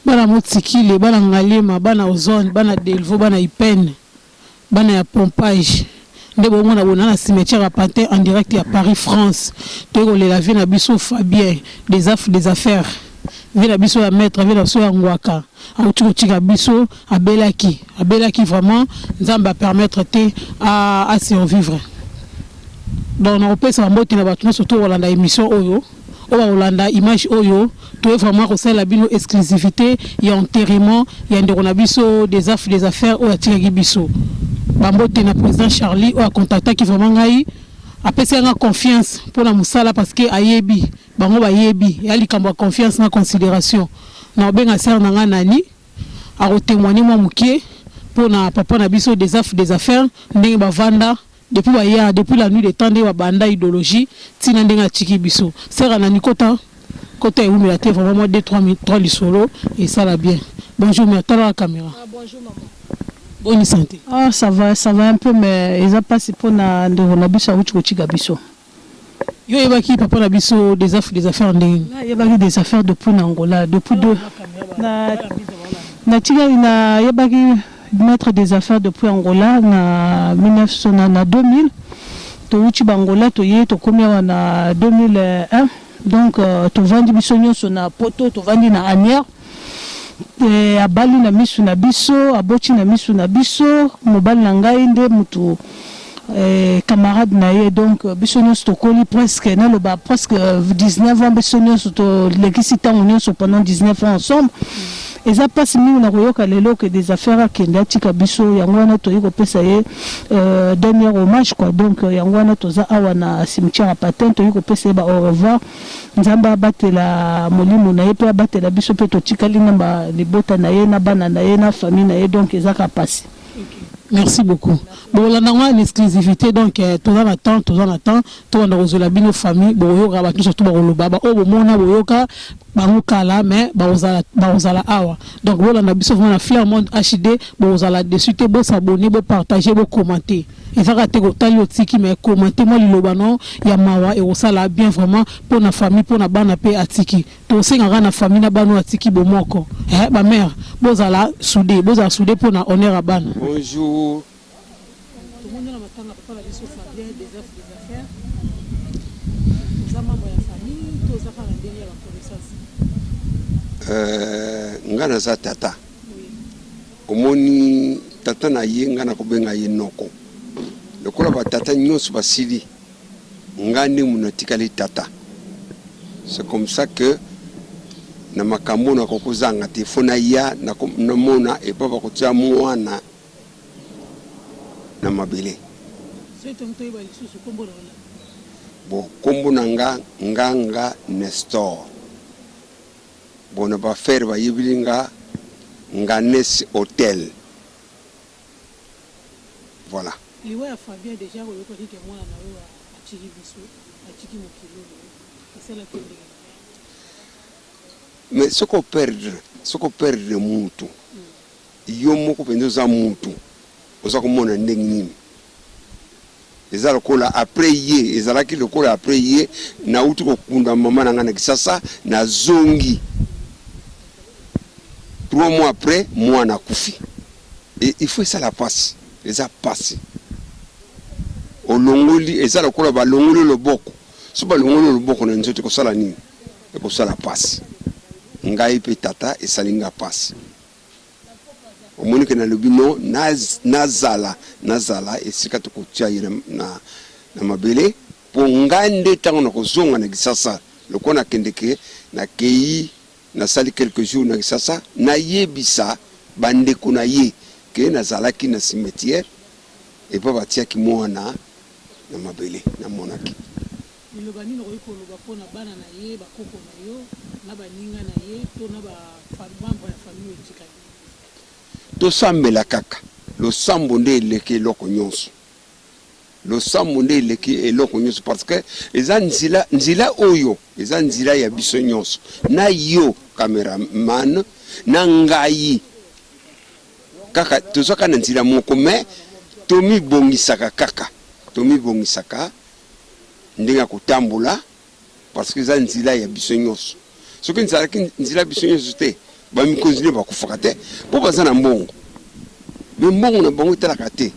bana motikile bana ngalema bana ozone bana delvo bana ipene bana ya pompage nde bomona bona na cimetière à Pantin en direct à Paris France to la vie na biso Fabien des affaires vie na biso ya maître vie na biso ya ngwaka autu tika biso abelaki vraiment nzamba permettre te à survivre donc on peut ça mbote na bato surtout Rolanda émission oyo Rolanda image oyo to vraiment conseil la bino exclusivité ya enterrement ya ndeko biso des affaires oyo tika biso bambote na président Charlie oyo contacta qui vraiment ngai apesi nga confiance pour la musala parce que ayebi bango bayebi ya likambo confiance na considération na obenga sœur na nga nani a témoigner moi mukie pour na papa na biso des affaires ndenge bavanda depuis la nuit des temps de banda idéologie tina ndenga tiki biso sœur nani kota umi la té vraiment 2-3 lisolo et ça la bien. Bonjour mais attends la caméra. Bonjour maman. Bonne santé. Ah ça va un peu mais ils ont passé pour na ndeko biso uchi biso. Yo ebaki papa na biso des affaires ndenge. Là yebaki des affaires depuis Angola depuis deux na tika na yebaki mettre des affaires depuis Angola na 2000 to uchi bangola to ye to komia na 2001 donc to vandi biso nyonso na poto to vandi na anière abali na misu na biso aboti na misu na biso mobali na ngai nde mutu camarade na ye donc biso nyonso tokoli presque 19 ans biso nyonso to lekisi ntango nyonso pendant 19 ans ensemble eza pasi mingi na koyoka lelo que des affaires akende atika biso yango wana toyi kopesa ye dernier hommage quoi donc yango wana toza awa na cimetière à Pantin toyi kopesa ye ba au revoir nzambe abatela molimo na ye pe abatela biso pe totikali na libota na ye na bana na ye na famille na ye donc eza ka pasi. Merci beaucoup. Bon, là, on a une exclusivité, donc, tout en attend, tout on a reçu la bino famille, bon, yo, rabat, tout surtout, bon, le baba, oh, bon, on a, boyoka, barouka là, mais, baozala awa. Donc, bon, on a besoin, on a fait un monde HD, bon, ozala dessus, bon, s'abonner, bon, partager, bon, commenter. Et ça, quand tu as tiki, mais commenter, moi, l'ilobano, yamawa, et osala bien vraiment, pour la famille, pour la bana, paix, à tiki. Tu sais, on a la famille, na bano, à tiki, bon, moko. Eh, ma mère, bozala soudé pour na honneur à bana. Bonjour. Ngana za tata omoni tata na ye ngana kobenga ye noko lokola ba tata nyonso basili ngani munatikali tata. C'est comme ça que na makambo na kokuzanga telefona ya na mona et pas bakotia mwana na mabele bon kombo nanga nganga Nestor bon ba faire ba yibilinga nganes hôtel voilà liwa ya Fabien déjà ko yoko dike mwana na wewa achiki biso achiki mokilo c'est la télé mais ce qu'on perdre mutu yo moko pendo za mutu oza komona ndenge nini ezala kola après ye ezala ki lokola après ye na utu ko kunda mama na ngana kisasa na zongi 3 mois après moi na kufi et il faut ça la passe eza passe olongoli ezala kola ba longolo loboko so ba longolo loboko na nzoto ko sala nini e ko sala passe ngai pe tata esalinga passe omoni ke na lobino nazala esika tokotia ye na mabele po ngande tango na kozonga na kisasa lokona kendeke na kei na sali quelques jours na kisasa na yebisa bandeko na ye ke nazalaki na cimetière et pa batia ki mwana na mabele na monaki ilobani no ko loba pona bana na ye bakoko na yo na baninga na ye to na ba membre ya famille etikali to sambela kaka lo sambo nde leke loko nyonso lo sambo nde leke eloko nyonso parce que eza nzila oyo eza nzila ya biso nyonso na yo cameraman na ngai kaka tozoka na nzila moko mais tomi bongisaka kaka ndinga kotambola parce que eza nzila ya biso nyonso soki nzalaki nzila biso nyonso te ba mi continuer ba kufa te po baza na mbongo mais mbongo na bango etalaka te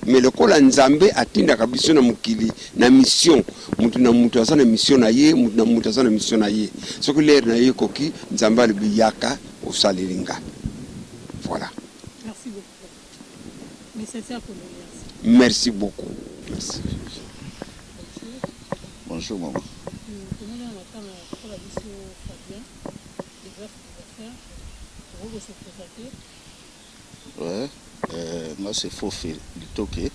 mais lokola nzambe atindaka biso na mokili na mission mutu na mutu aza na mission na ye mutu na mutu aza na mission na ye soki lere na ye koki nzambe alobi yaka osaleli nga voilà. Merci beaucoup. Mais sincère condoléances. Merci beaucoup. Merci. Bonjour maman. Ouais, moi c'est Fofi Litoke.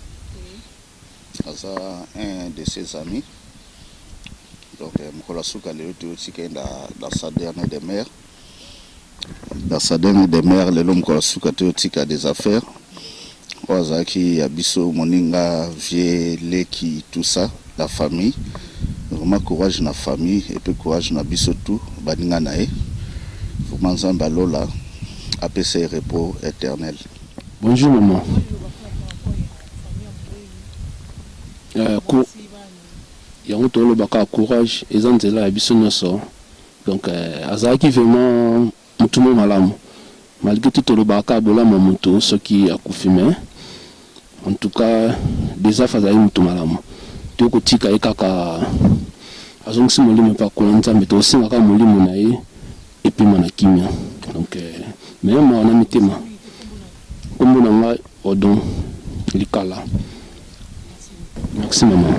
C'est un de ses amis. Donc, Mkolasuka Léotéotique dans sa dernière demeure. Dans sa dernière demeure, le homme Mkolasuka Théotique a des affaires. Ozaki Abisso, Moninga, Vie, Leki, tout ça, la famille. Vraiment courage dans la famille et puis courage dans Abisso tout, Baninga Nae. Vraiment Zambalola, APC repos éternel. Bonjour maman. Yango tolo baka courage ezanzela ya biso nyonso. Donc azaki vraiment mutumo malamu. Malgré tout tolo baka bolama mutu soki akufime. En tout cas des affaires za mutu malamu. Toko tika ekaka azongisi molimo pa kolonza mbeto osinga ka molimo na ye epima na kimia. Donc même on a mitema. Kombo na nga Odon Likala. Merci maman.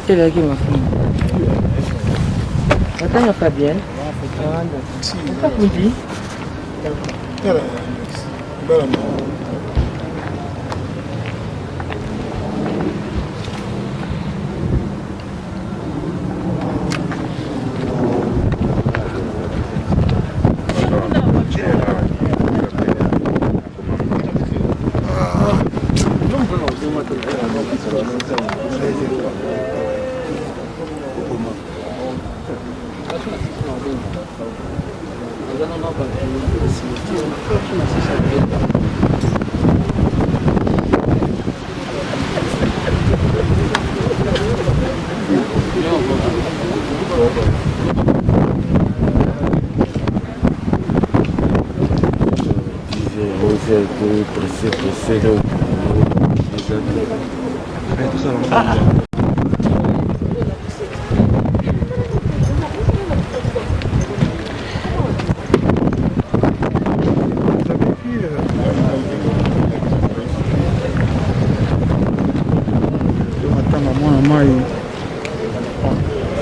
était avec ma fille. Attends, Fabienne. Pas pour dire.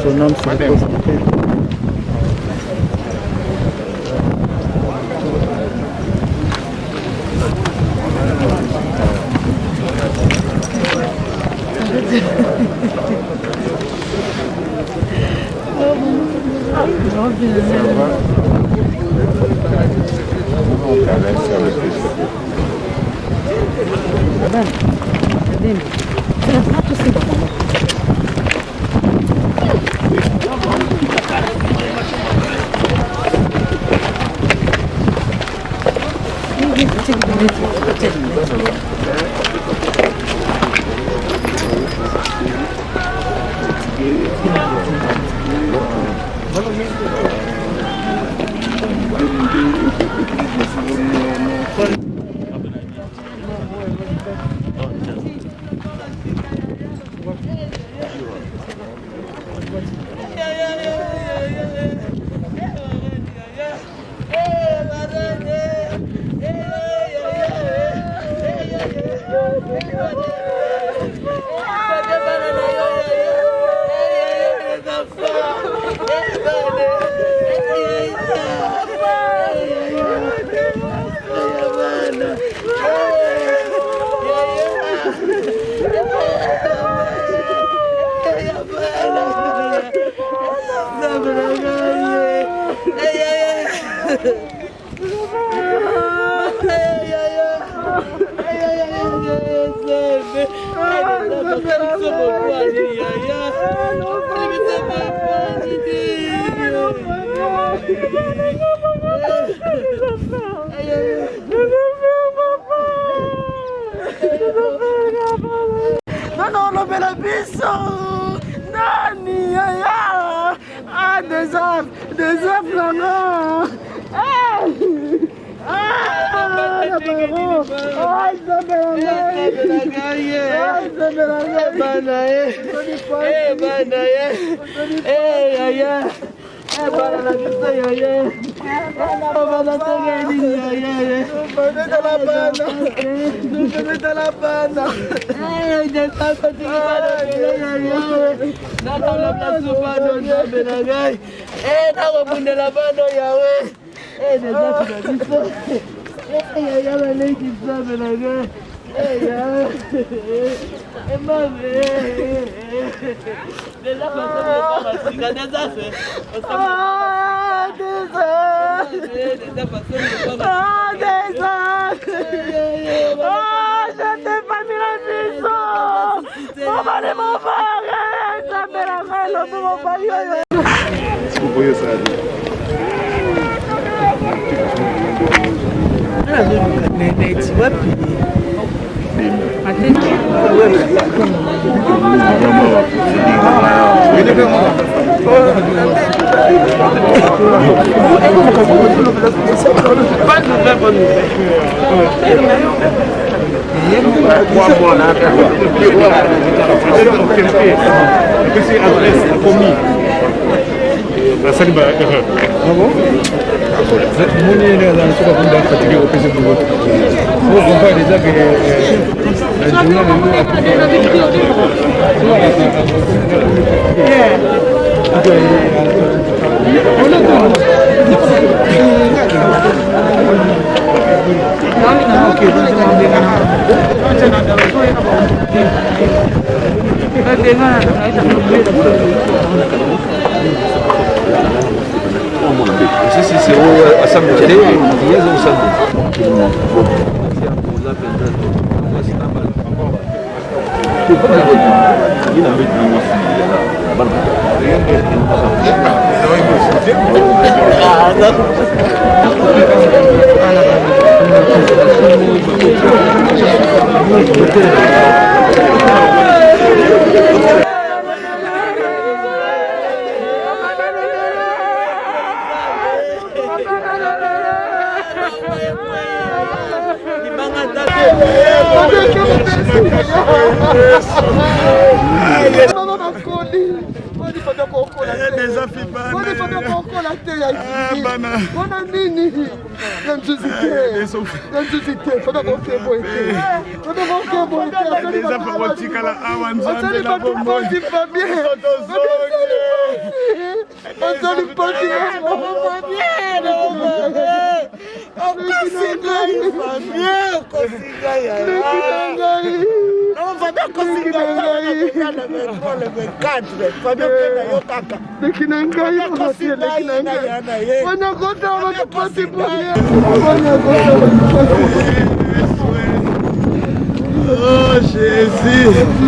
Son âme se repose en paix. Mon Oh Jésus,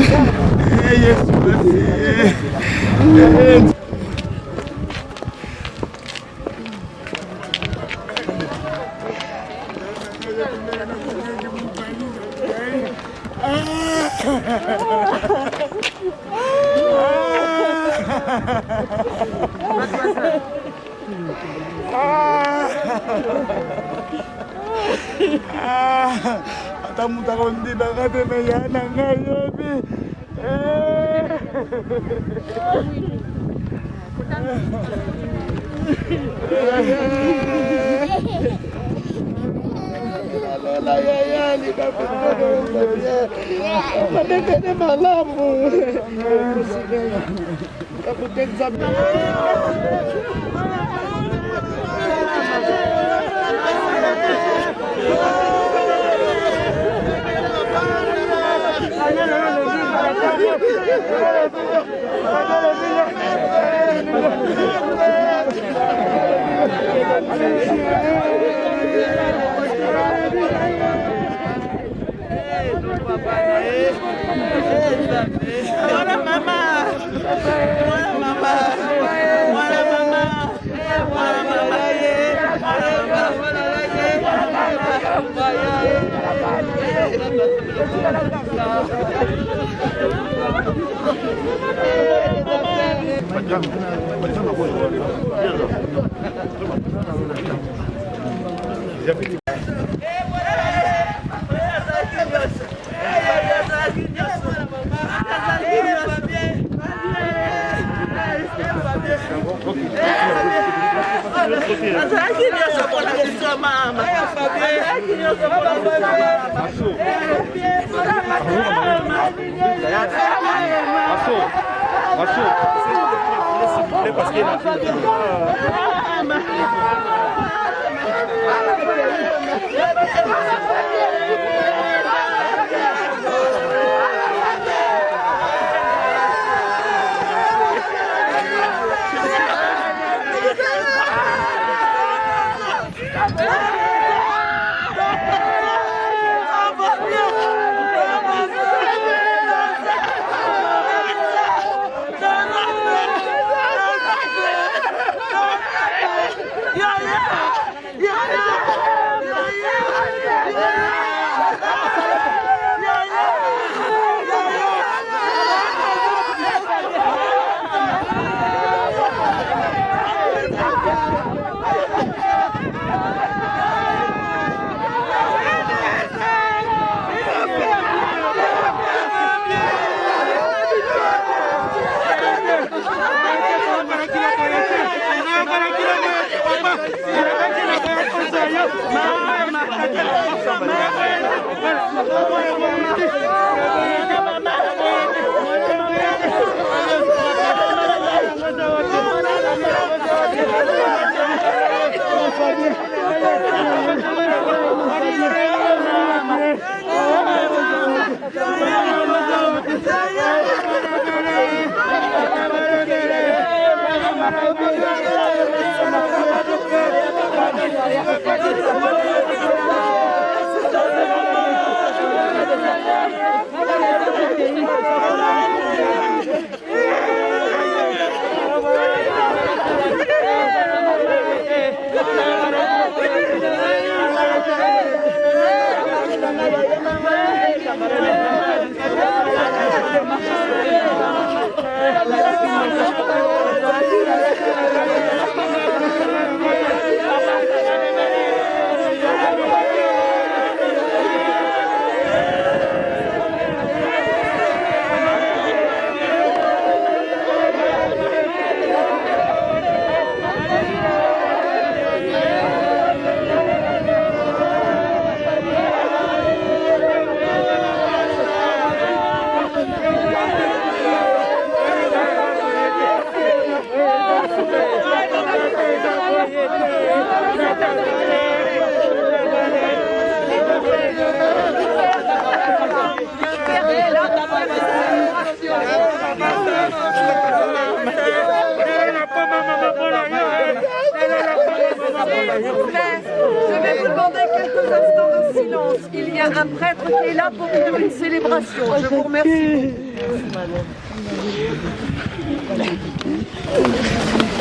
Je vais vous demander quelques instants de silence. Il y a un prêtre qui est là pour faire une célébration. Je vous remercie.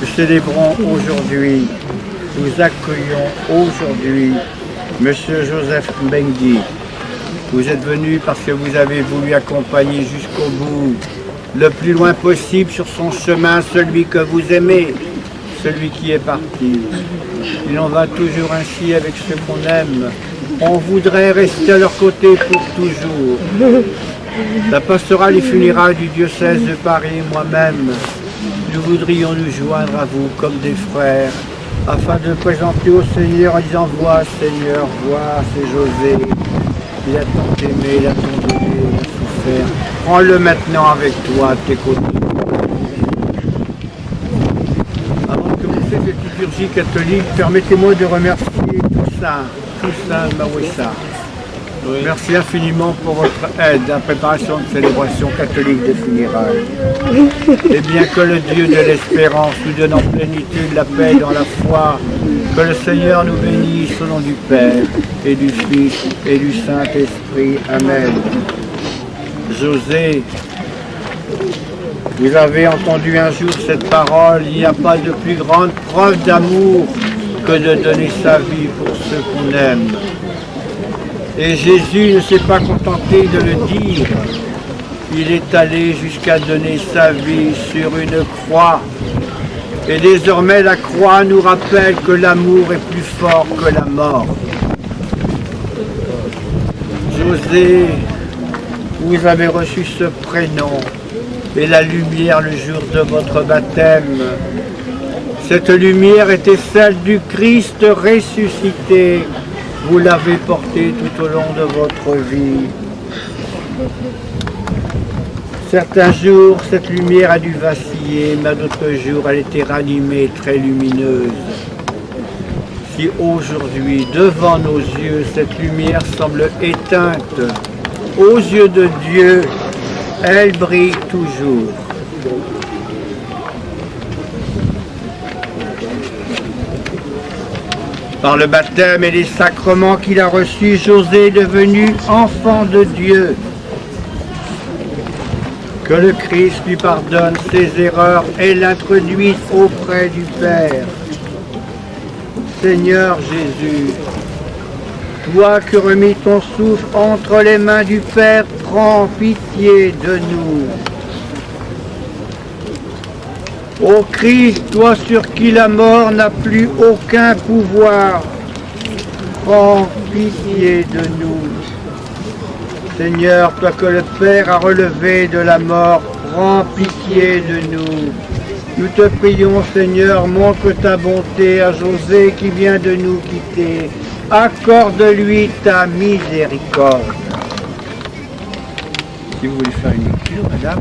Nous célébrons aujourd'hui, nous accueillons aujourd'hui Monsieur Joseph Mbengue. Vous êtes venu parce que vous avez voulu accompagner jusqu'au bout, le plus loin possible sur son chemin, celui que vous aimez, celui qui est parti. Il en va toujours ainsi avec ceux qu'on aime. On voudrait rester à leur côté pour toujours. La pastorale et funérailles du diocèse de Paris, moi-même, nous voudrions nous joindre à vous comme des frères, afin de présenter au Seigneur en disant « Vois, Seigneur, vois, c'est José. Il a tant aimé, il a tant donné, il a souffert. Prends-le maintenant avec toi à tes côtés. » Avant que vous fassiez cette liturgie catholique, permettez-moi de remercier Toussaint Mawessa. Merci infiniment pour votre aide à la préparation de célébration catholique des funérailles. Et bien que le Dieu de l'espérance nous donne en plénitude la paix dans la foi, que le Seigneur nous bénisse au nom du Père et du Fils et du Saint-Esprit. Amen. José, vous avez entendu un jour cette parole, il n'y a pas de plus grande preuve d'amour que de donner sa vie pour ceux qu'on aime. Et Jésus ne s'est pas contenté de le dire, il est allé jusqu'à donner sa vie sur une croix. Et désormais la croix nous rappelle que l'amour est plus fort que la mort. José, vous avez reçu ce prénom et la lumière le jour de votre baptême. Cette lumière était celle du Christ ressuscité. Vous l'avez porté tout au long de votre vie. Certains jours, cette lumière a dû vaciller, mais à d'autres jours, elle était ranimée, très lumineuse. Si aujourd'hui, devant nos yeux, cette lumière semble éteinte, aux yeux de Dieu, elle brille toujours. Par le baptême et les sacrements qu'il a reçus, José est devenu enfant de Dieu. Que le Christ lui pardonne ses erreurs et l'introduise auprès du Père. Seigneur Jésus, toi qui remis ton souffle entre les mains du Père, prends pitié de nous. Ô Christ, toi sur qui la mort n'a plus aucun pouvoir, prends pitié de nous. Seigneur, toi que le Père a relevé de la mort, prends pitié de nous. Nous te prions, Seigneur, montre ta bonté à José qui vient de nous quitter accorde-lui ta miséricorde. Si vous voulez faire une lecture, madame.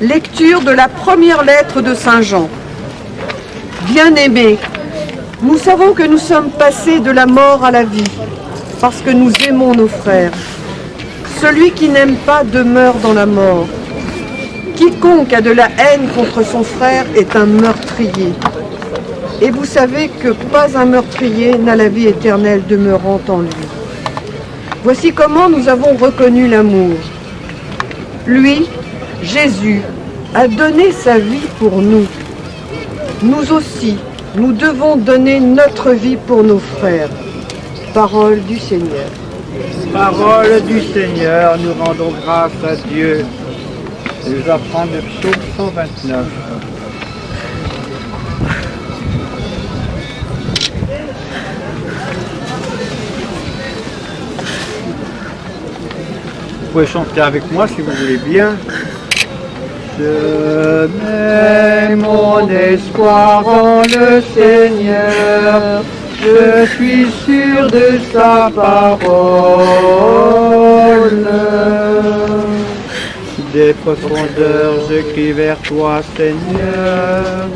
Lecture de la première lettre de Saint Jean. Bien-aimés, nous savons que nous sommes passés de la mort à la vie, parce que nous aimons nos frères. Celui qui n'aime pas demeure dans la mort. Quiconque a de la haine contre son frère est un meurtrier. Et vous savez que pas un meurtrier n'a la vie éternelle demeurant en lui. Voici comment nous avons reconnu l'amour. Lui, Jésus, a donné sa vie pour nous. Nous aussi, nous devons donner notre vie pour nos frères. Parole du Seigneur. Parole du Seigneur, nous rendons grâce à Dieu. Nous apprendre le psaume 129. Vous pouvez chanter avec moi si vous voulez bien. Je mets mon espoir en le Seigneur, je suis sûr de sa parole. Des profondeurs, je crie vers toi, Seigneur.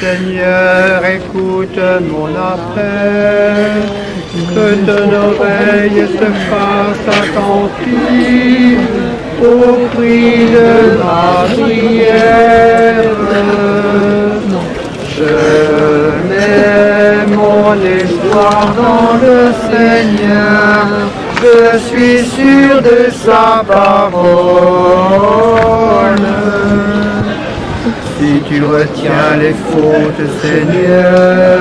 Seigneur, écoute mon appel, que ton oreille se fasse attentive au cri de ma prière. Je mets mon espoir dans le Seigneur, je suis sûr de sa parole. Si tu retiens les fautes, Seigneur,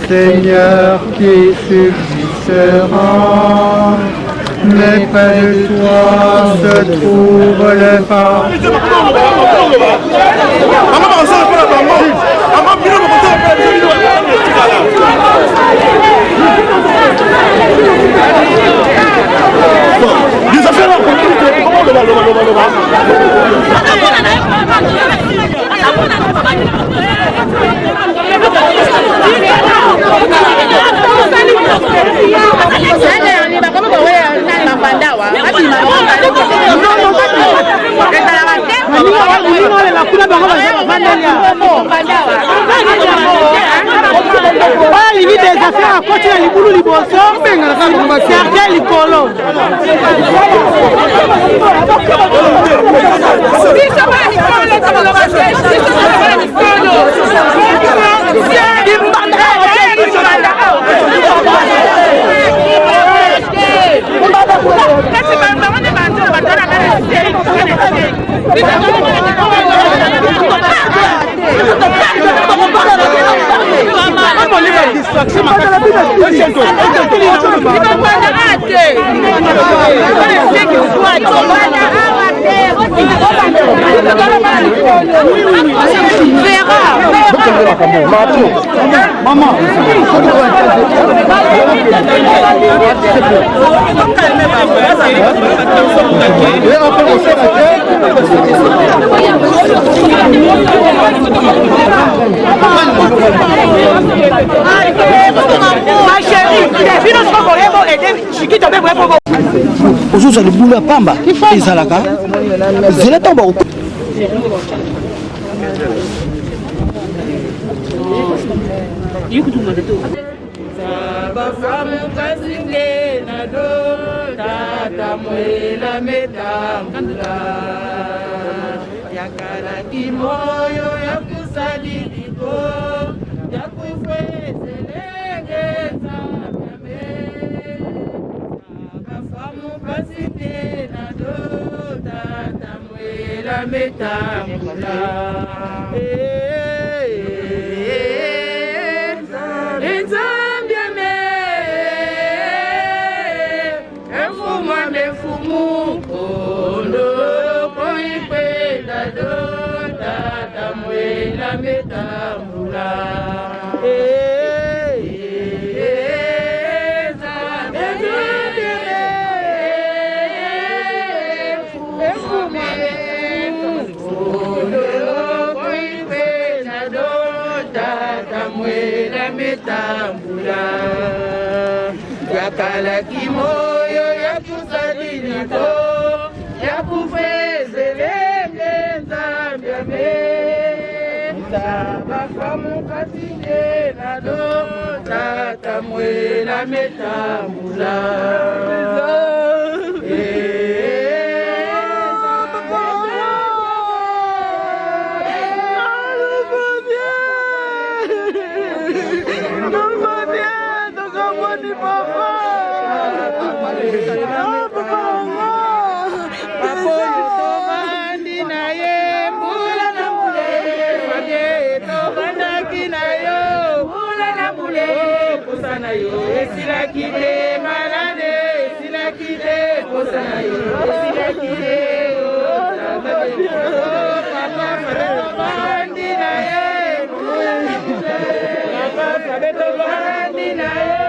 Seigneur, qui subsistera, mais près de toi se trouve le pardon. Livi des affaires à côté de l'Iboulou Liboso, Sergei Licolo. Maman, ozozwa libulu ya pamba ezalaka zela ntango la metambula metambula yakala kimoyo ya kusadiliko ya kufezelenge nzambi tabafamukatinde nado tata mwela metambula Silakide malade, silakide posanayo, silakide papa fabeto bandi na ye, papa fabeto bandi na ye.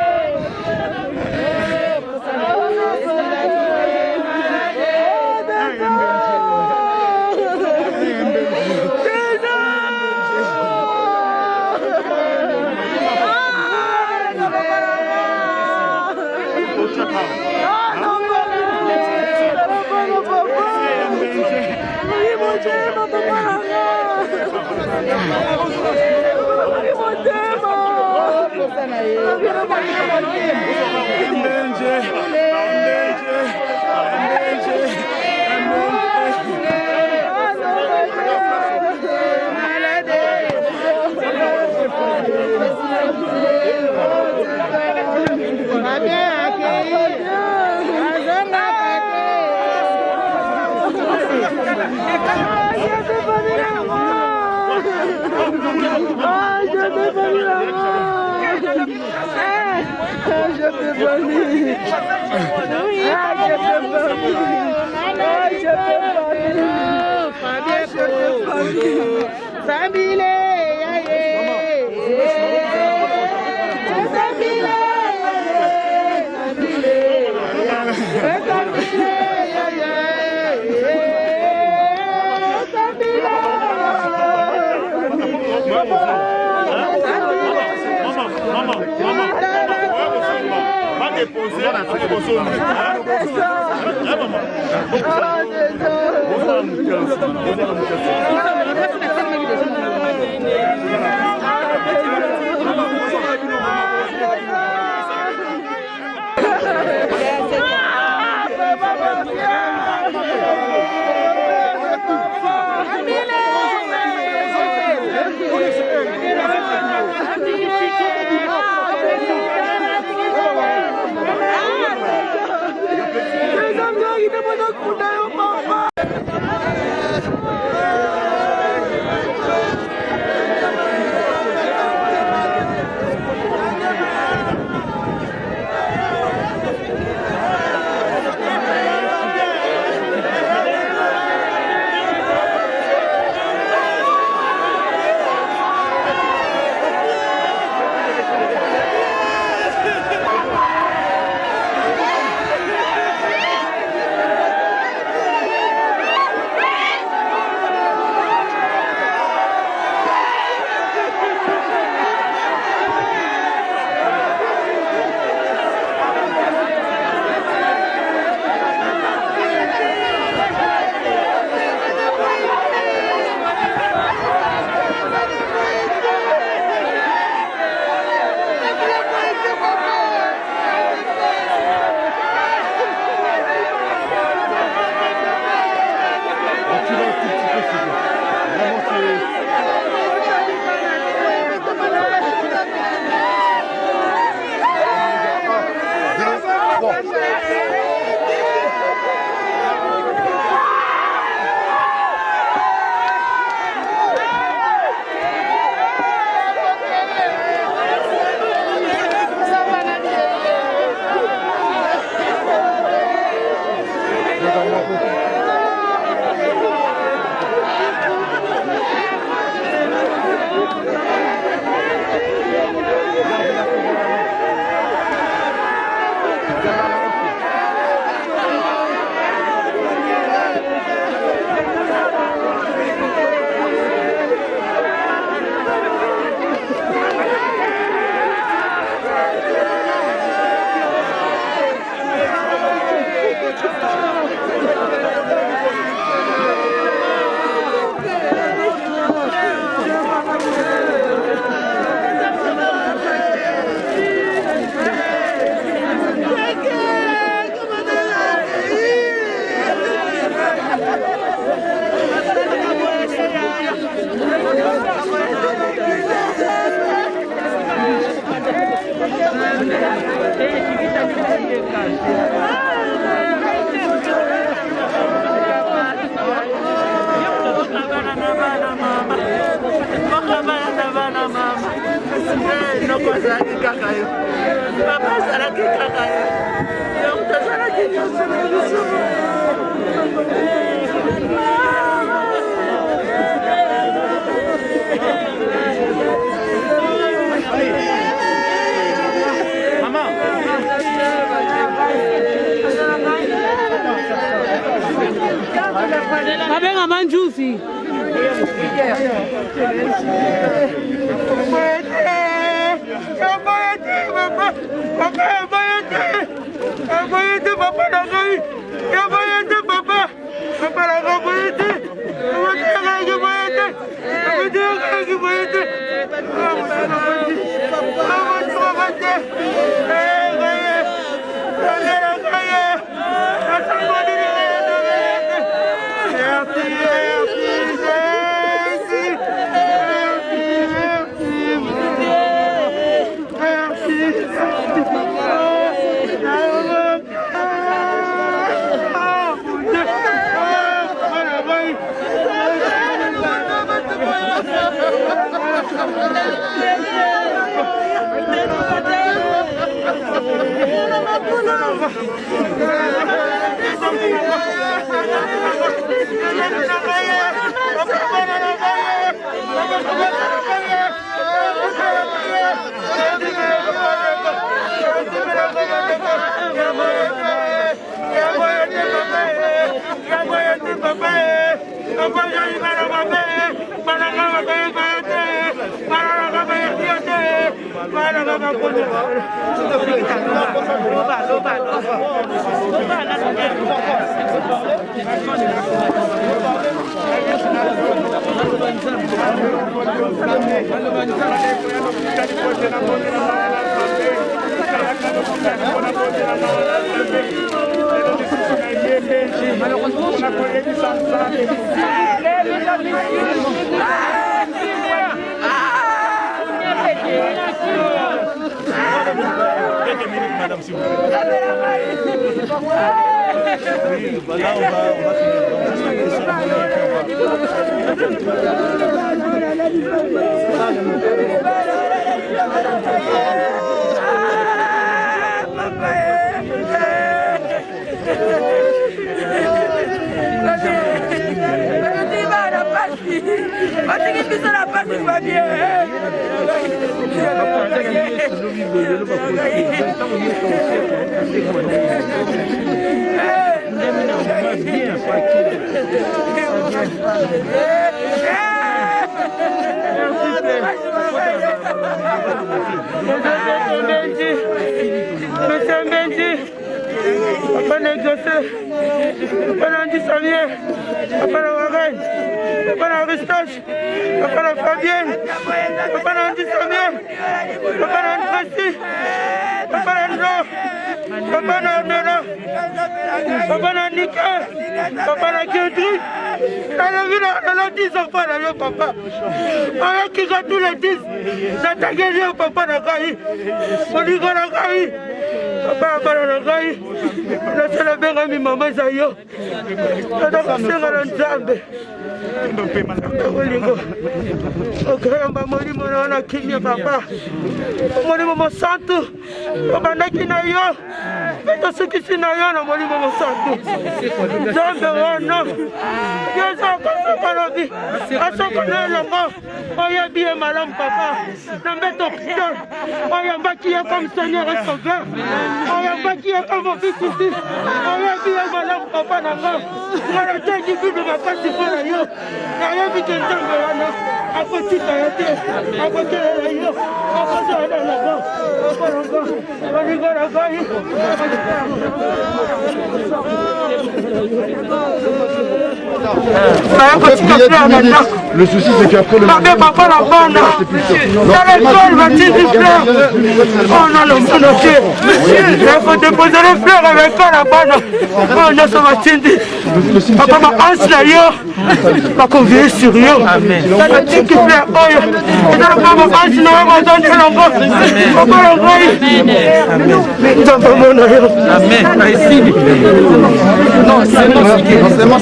Abenga manjusi. Madame, s'il vous plaît. Oui, là, on va Monsieur Benji, papa négocié, papa Nandisamier, papa Warren, papa Aristoche, papa Fabienne, papa Nandisamier, papa Nandresi, papa Nandro, papa Nandona, papa Nandika, papa Nandresi. Elle a vu la 10 enfants là, papa. On a qui a tous les 10. J'attaquais le papa Nagaï. On dit qu'on a gaï. Papa Nagaï. La seule belle amie maman Zayo. On a passé à l'ensemble. Ok, on va mourir mon akini papa. On va mourir mon santo. On va naître na yo. Mais tout ce qui s'est na yo, on va mourir mon santo. Jambe non. Dieu s'en passe par la vie. À ce qu'on a le mot, on y a bien madame papa. N'a pas d'option. On y a pas qui est comme Seigneur et Sauveur. On y a pas qui est comme mon fils ici. On y a bien madame papa n'a-pas. On a été qui vit de ma part du fond là yo. N'a rien vu que le temps de la noce. À côté de la tête. À côté de la yo. À côté de la là-bas. On y va là-bas. Le souci c'est qu'après le mariage, papa la bande dans l'école va dire des fleurs. On a le monocule. Il faut déposer les fleurs avec la bande. On a son matindi. Papa ma hanche là yo. Pas qu'on vieille sur yo. Ça le dit qui fait oyo. Et dans le papa ma hanche là on donne l'engo. Papa l'engo. Dans le monde yo. Amen. Non, c'est moi.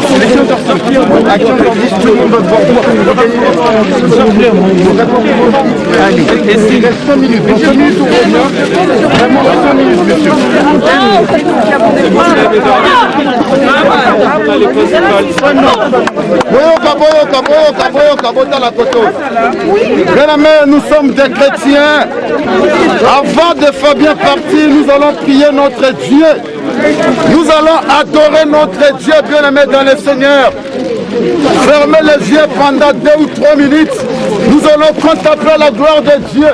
Sélection de sortir, action sur 10, tout le monde va devoir allez, et il reste 5 minutes. 5 minutes ou vraiment 5 minutes, monsieur. Bien aimés, nous sommes des chrétiens. Avant de Fabien partir, nous allons prier notre Dieu. Nous allons adorer notre Dieu, bien aimé dans le Seigneur. Fermez les yeux pendant 2 ou 3 minutes. Nous allons contempler la gloire de Dieu.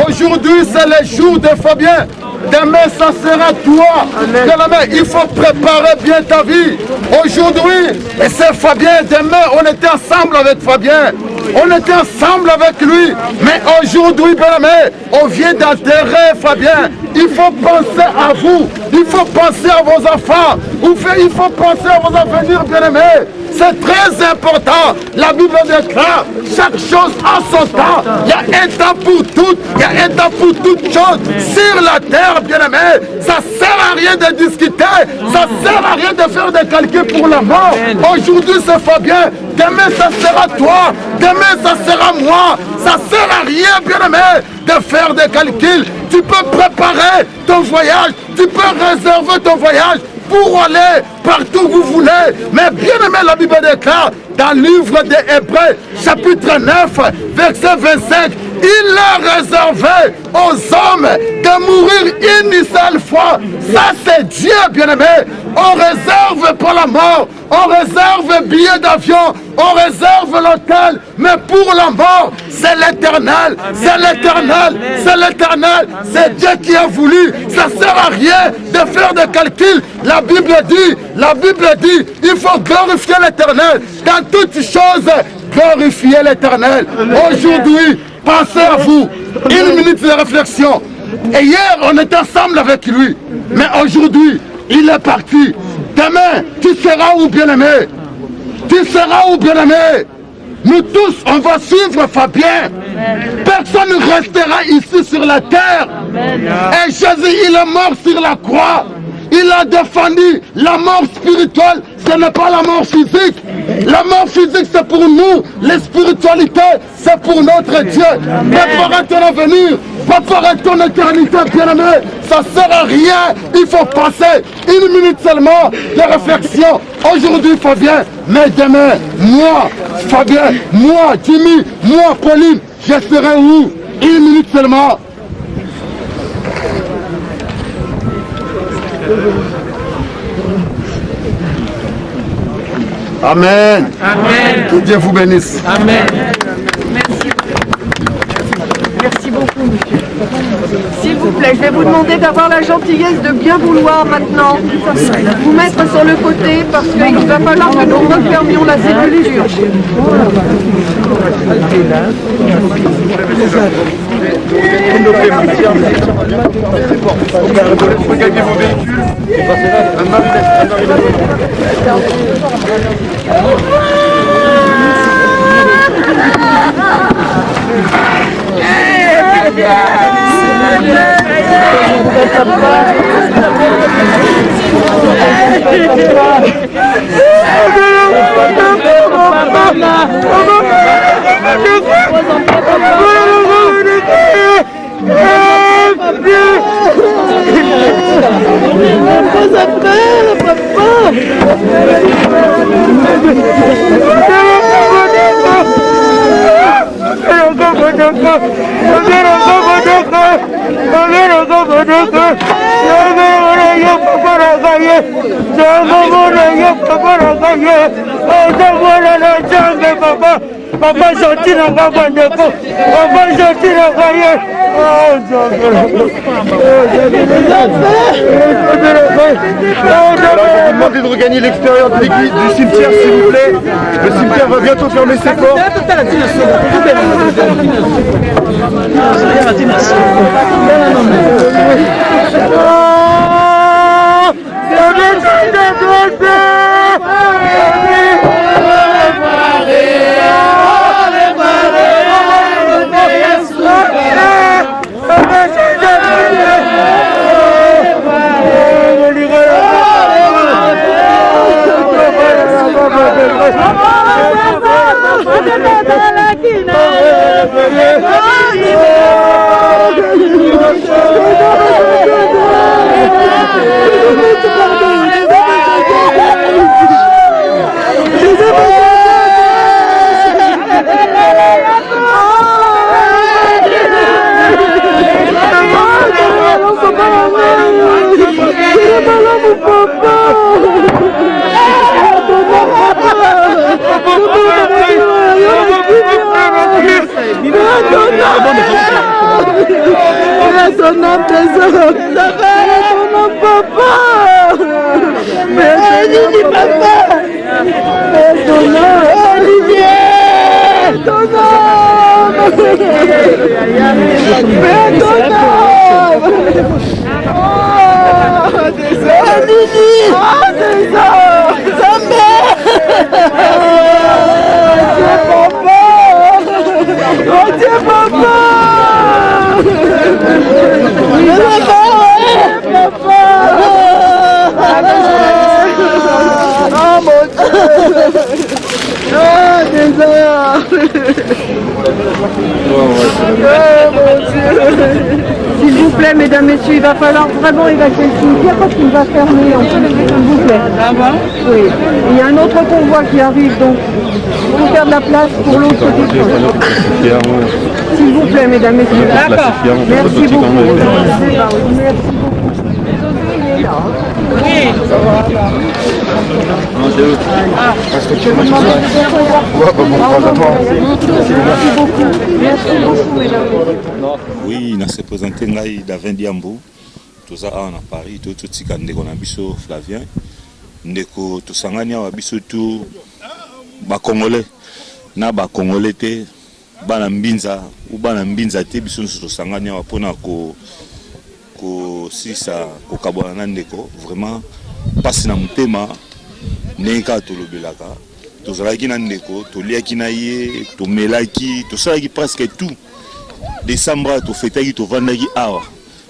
Aujourd'hui, c'est le jour de Fabien. Demain, ça sera toi. Bien aimé, il faut préparer bien ta vie. Aujourd'hui, c'est Fabien. Demain, on était ensemble avec Fabien. On était ensemble avec lui. Mais aujourd'hui, bien aimé, on vient d'enterrer Fabien. Il faut penser à vous. Il faut penser à vos enfants. Il faut penser à vos avenirs, bien aimés. C'est très important. La Bible déclare chaque chose a son temps. Il y a un temps pour tout. Il y a un temps pour toute chose. Sur la terre, bien aimé, ça ne sert à rien de discuter. Ça ne sert à rien de faire des calculs pour la mort. Aujourd'hui, c'est Fabien. Demain, ça sera toi. Demain, ça sera moi. Ça ne sert à rien, bien aimé, de faire des calculs. Tu peux préparer ton voyage. Tu peux réserver ton voyage pour aller partout où vous voulez. Mais bien aimé, la Bible déclare dans le livre des Hébreux, chapitre 9, verset 25, il a réservé aux hommes de mourir une seule fois. Ça, c'est Dieu, bien aimé. On réserve pour la mort, on réserve billet d'avion, on réserve l'hôtel, mais pour la mort, c'est l'éternel, c'est l'éternel, c'est l'éternel, c'est Dieu qui a voulu. Ça ne sert à rien de faire des calculs. La Bible dit, il faut glorifier l'éternel. Dans toutes choses, glorifier l'éternel. Aujourd'hui, pensez à vous. 1 minute de réflexion. Et hier, on était ensemble avec lui. Mais aujourd'hui, il est parti. Demain, tu seras où, bien-aimé? Tu seras où, bien-aimé? Nous tous, on va suivre Fabien. Personne ne restera ici sur la terre. Et Jésus, il est mort sur la croix. Il a défendu la mort spirituelle, ce n'est pas la mort physique. La mort physique, c'est pour nous. La spiritualité, c'est pour notre Dieu. Préparer ton avenir, préparer ton éternité, bien-aimé. Ça ne sert à rien. Il faut passer 1 minute seulement de réflexion. Aujourd'hui, Fabien, mais demain, moi, Fabien, moi, Jimmy, moi, Pauline, je serai où? 1 minute seulement. Amen. Amen. Que Dieu vous bénisse. Amen. Merci. Merci beaucoup, monsieur. S'il vous plaît, je vais vous demander d'avoir la gentillesse de bien vouloir maintenant vous mettre sur le côté parce qu'il va falloir que nous refermions la sépulture. Regardez vos véhicules. Papa sorti na papa ndeko, papa sorti na kaye. Alors, je vous demande de regagner l'extérieur du cimetière, s'il vous plaît. Le cimetière va bientôt fermer ses portes. ton nom, trésor. Ton nom, papa. Olivier, papa. Ton nom, Olivier. Ton nom. Ton nom. S'il vous plaît, mesdames, messieurs, il va falloir vraiment évacuer le cimetière parce qu'il va fermer, s'il vous plaît. Ah bon? Oui. Il y a un autre convoi qui arrive, donc il faut faire de la place pour l'autre défunt. S'il vous plaît, mesdames, messieurs. D'accord. Merci beaucoup. Merci beaucoup. Oui. Oui, na se présenté ngai Davin Diambo. Toza a na Paris, to tika ndeko na biso Flavien. Ndeko tosangani awa biso tu ba Congolais na ba Congolais te bana mbinza ou bana mbinza te biso tosangani awa pona ko sisa ko kabona ndeko vraiment pasi na mutema neka tolobelaka tozalaki na ndeko toliaki na ye tomelaki tosalaki presque tout décembre tofetaki tovandaki awa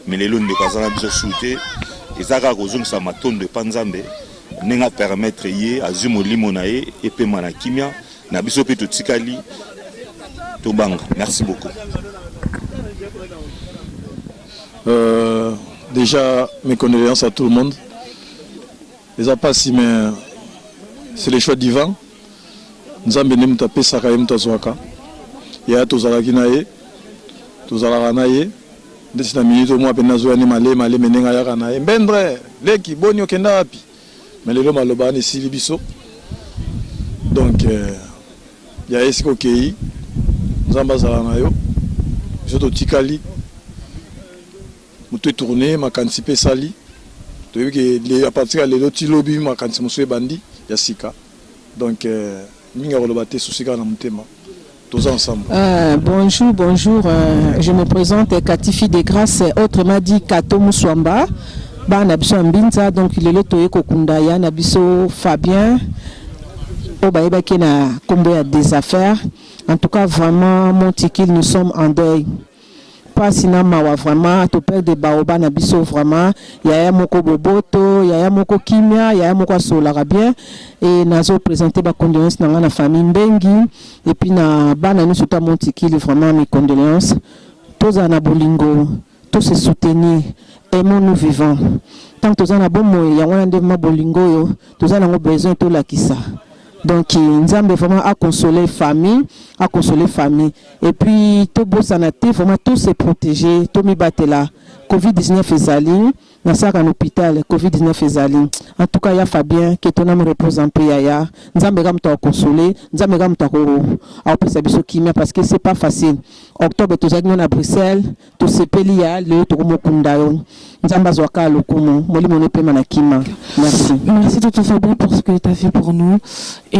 mais lelo ndeko azana biso sute ezaka kozongisa matondo epanzambe nenga permettre ye azwi molimo na ye epema na kimia na biso pe totikali tobanga. Merci beaucoup. Déjà, mes condoléances à tout le monde. Les a pas si, mais c'est le choix divin. Nous avons venu taper Sakaïm Tazouaka. Il y a tous à Kinaye, tous à la Ranaye. Dès la minute, moi, Benazouani, Malé, Menenga Yaranaye. Bendre, Leki, Bonio Kendapi. Mais les hommes à ici, Libiso. Donc, il y a Esco Kei, Zambazaranayo, Joto Tikali. Je suis tourné, je suis sali. À partir de l'autre lobby, je suis bandi, Yassika. Donc, nous avons souci dans mon thème. Tous ensemble. Bonjour. Je me présente Katifi de Grâce, autrement dit Kato Mouswamba. Nabiso Mbinza, donc il est le Toye Kokundaya, Nabiso Fabien. Obaïba qui na combien des affaires. En tout cas, vraiment, mon tikil, nous sommes en deuil. Pas sinama vraiment to père de baoba na biso vraiment yaya moko boboto yaya moko kimia yaya moko solara bien et nazo présenter ba condoléances na la famille Mbengi et puis na bana nous surtout Montikili vraiment mes condoléances tous na bolingo tous se soutenir aimons nous vivants tant tous na bomo ya wana ndema bolingo yo tous na besoin to la kisa. Donc, Nzambe vraiment a consolé famille, et puis tout beau sanaté, vraiment tout se protéger, tout mi battre là. Covid-19 ezali, na ça en hôpital, Covid-19 ezali. En tout cas, il y a Fabien qui ton âme repose en paix ya. Nzambe gam ta consoler, Nzambe gam ta ko a opesa biso kimia parce que c'est pas facile. Octobre to zagno na Bruxelles, to sepeli ya le to mokunda yo. Nzamba zwaka lokumo, moli monepe manakima. Merci. Merci Tonton Fabien pour ce que tu as fait pour nous. Et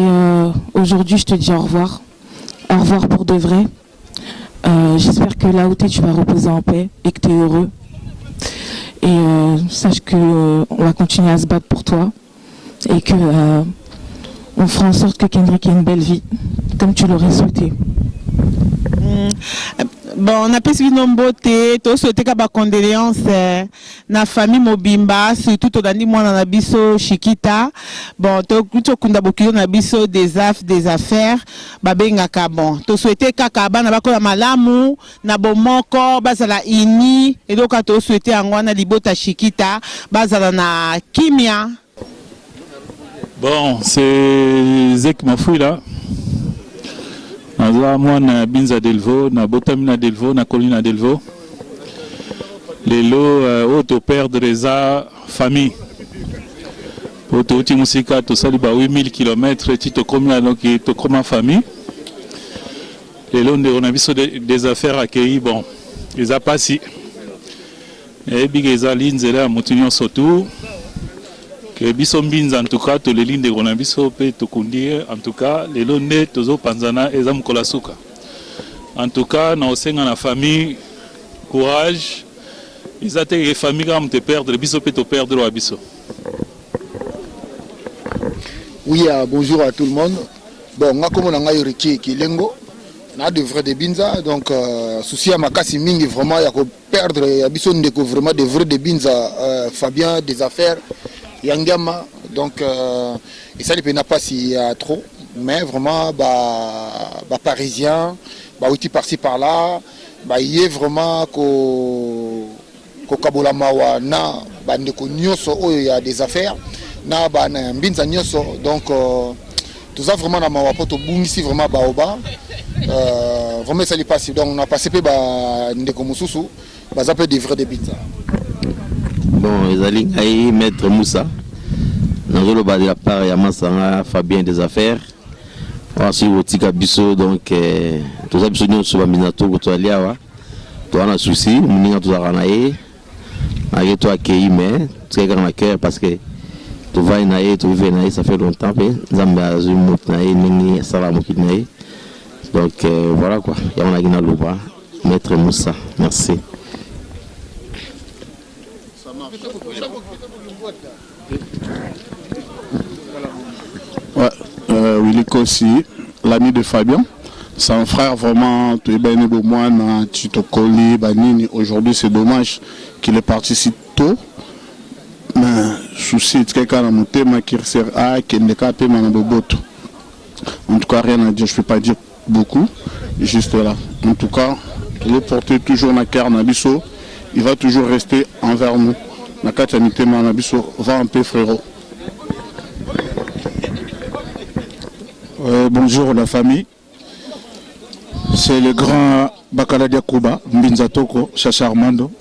aujourd'hui, je te dis au revoir. Au revoir pour de vrai. J'espère que là où tu es, tu vas reposer en paix et que tu es heureux. Et sache qu'on va continuer à se battre pour toi. Et que on fera en sorte que Kendrick ait une belle vie, comme tu l'aurais souhaité. Bon, on a pu suivre nos beautés, tout souhaité qu'à condoléances na famille Mobimba, surtout au dernier mois dans la biso Chiquita. Bon, tout kunda bokio na biso des affaires, babenga ka bon. Tout souhaité kakaba na bako na malamu, na bomoko, bazala ini, et donc à tout souhaité angwana libota Chiquita, bazala na kimia. Bon, c'est Zek Mafoui là. Moi, na Binza Delvo, na Botamina Delvo, na Colina Delvo. Les lots auto perdre reza famille. Auto Timusika, to sali ba 8000 km, tito komina donc to koma famille. les lots des affaires accueillis, bon, ils ont passé. Et puis ils ont l'inzela moutinion surtout que biso mbinza en tout cas tous les lignes de Ronabiso peut te conduire en tout cas les lots ne tozo panzana et zamkola suka. En tout cas na osenga na famille courage. Ils ont été famille comme te perdre biso peut te perdre au abiso. Oui, bonjour à tout le monde. Bon, moi comme on a eu Ricky Kilengo, on a de vrais de Binza, donc souci à Makasi Mingi vraiment il y a que perdre, il y a besoin de vraiment de vrais de Binza, Fabien des affaires, Yangama, donc et ça ne pas s'il y a trop, mais vraiment bah parisien, bah outil par-ci par-là, bah il y a vraiment que Kabola Mawa na bah ndeko nyoso il y a des affaires. Na ba na mbinza nyoso donc tout ça vraiment na mawapoto bungisi vraiment baoba vraiment ça lui passe donc on a passé pe ba ndeko mususu ba za pe des vrais de binza. Bon ezali ngai maître Moussa nazolo ba de la part ya Masanga Fabien des affaires aussi otika biso donc tout ça biso nyoso ba minato to aliawa to ana souci muninga to za na ye na to akei mais c'est quand même cœur parce que tu vas naïe, tu vis naïe, ça fait longtemps, Zambia Zumut naïe, Nini, Salamouki naïe. Donc voilà quoi, il y a un agina louba, maître Moussa, merci. Ouais, Willy Kossi, l'ami de Fabien, son frère vraiment, tu es bien beau moi, tu te colles, Banini. Aujourd'hui c'est dommage qu'il est parti si tôt. Mais souci de quelqu'un dans mon thème qui sert à qui n'est qu'à payer mon boboto. En tout cas, rien à dire, je ne peux pas dire beaucoup, juste là. En tout cas, il est porté toujours la carte Nabiso, il va toujours rester envers nous. La carte Nabiso va un peu frérot. Bonjour la famille. C'est le grand Bakaladia Kuba, Mbinza Toko, Chacha Armando.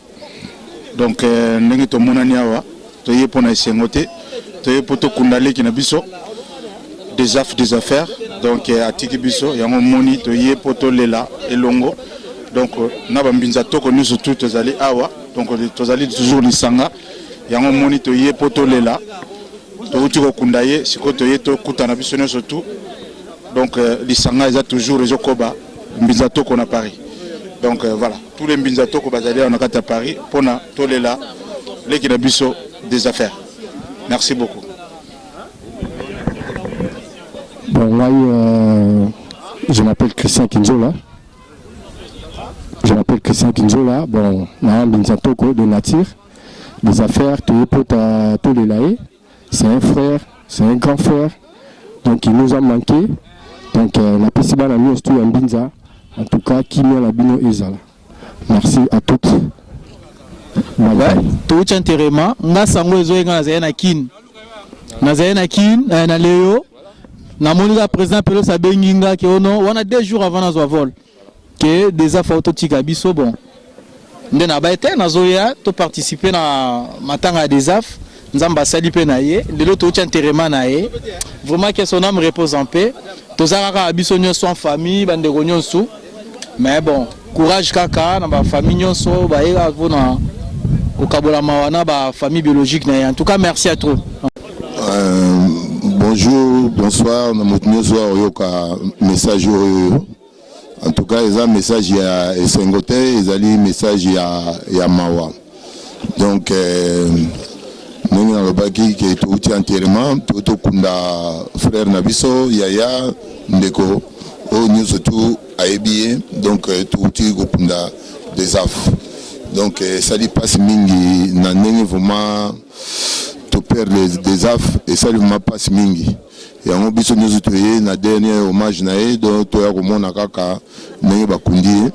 Donc, nous sommes monaniawa. Toye pour na sengote toye pour to kundale ki na biso des affaires donc à tiki biso ya moni toye pour to lela elongo donc na ba mbinza toko nous tout tozali awa donc tozali toujours lisanga ya moni toye pour to lela to uti ko kundaye siko toye to kutana biso no surtout donc lisanga eza toujours ezokoba mbinza toko na Paris donc voilà tous les mbinza toko bazali na kata Paris pour na to lela leki na biso des affaires. Merci beaucoup. Bon, moi, je m'appelle Christian Kinzola. Bon, Binzatoko de Natir. Des affaires, tous les laïcs. C'est un frère, c'est un grand frère. Donc, il nous a manqué. Donc, la principale amie est en Binza. En tout cas, qui met la bino Ezala. Merci à toutes. Tout intérêmement, nga sango ezoyenga na kin na leo na monika président Pelo Sabenginga ki ono wana 2 jours avant na vol que des affaires tika biso bon nde na ba été na zoya to participer na matanga des af nzamba sali pe na ye lelo to intérêmement na ye vraiment que son âme repose en paix to zaka biso nyonso en famille bande nyonso mais bon courage kaka na ba famille nyonso ba ira vona au Kabola Mawana, ba famille biologique. En tout cas, merci à tous. Bonjour, bonsoir. Message. En tout cas, il y a un message à Sengote, il y a un message à Mawa. Donc, nous avons dit que tout est entièrement, tout le frère Nabiso, Yaya, Ndeko, nous surtout à Ebié, donc tout est des affres. Donc ça lui passe mingi na nenge vraiment to perdre des affres et ça lui passe mingi et on biso nous toye na dernier hommage na e donc to ya komona kaka nenge bakundi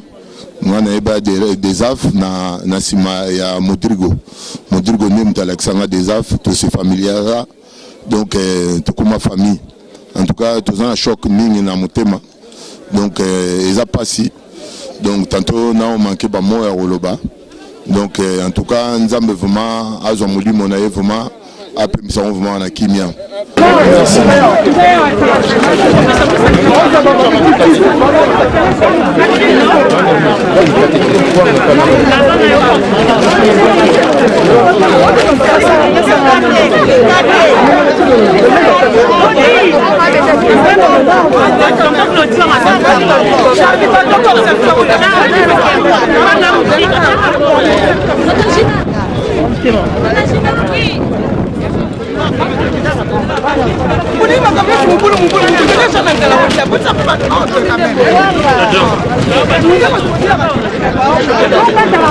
mwana eba des affres na sima ya Modrigo ne mtalakisanga des affres to se familiara donc to kuma famille en tout cas tous un choc mingi na motema donc ils a passé donc tantôt na on manqué ba mo ya roloba. Donc en tout cas, nous avons vraiment, vraiment apemisa mouvement na kimia.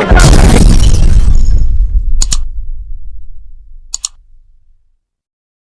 Gracias.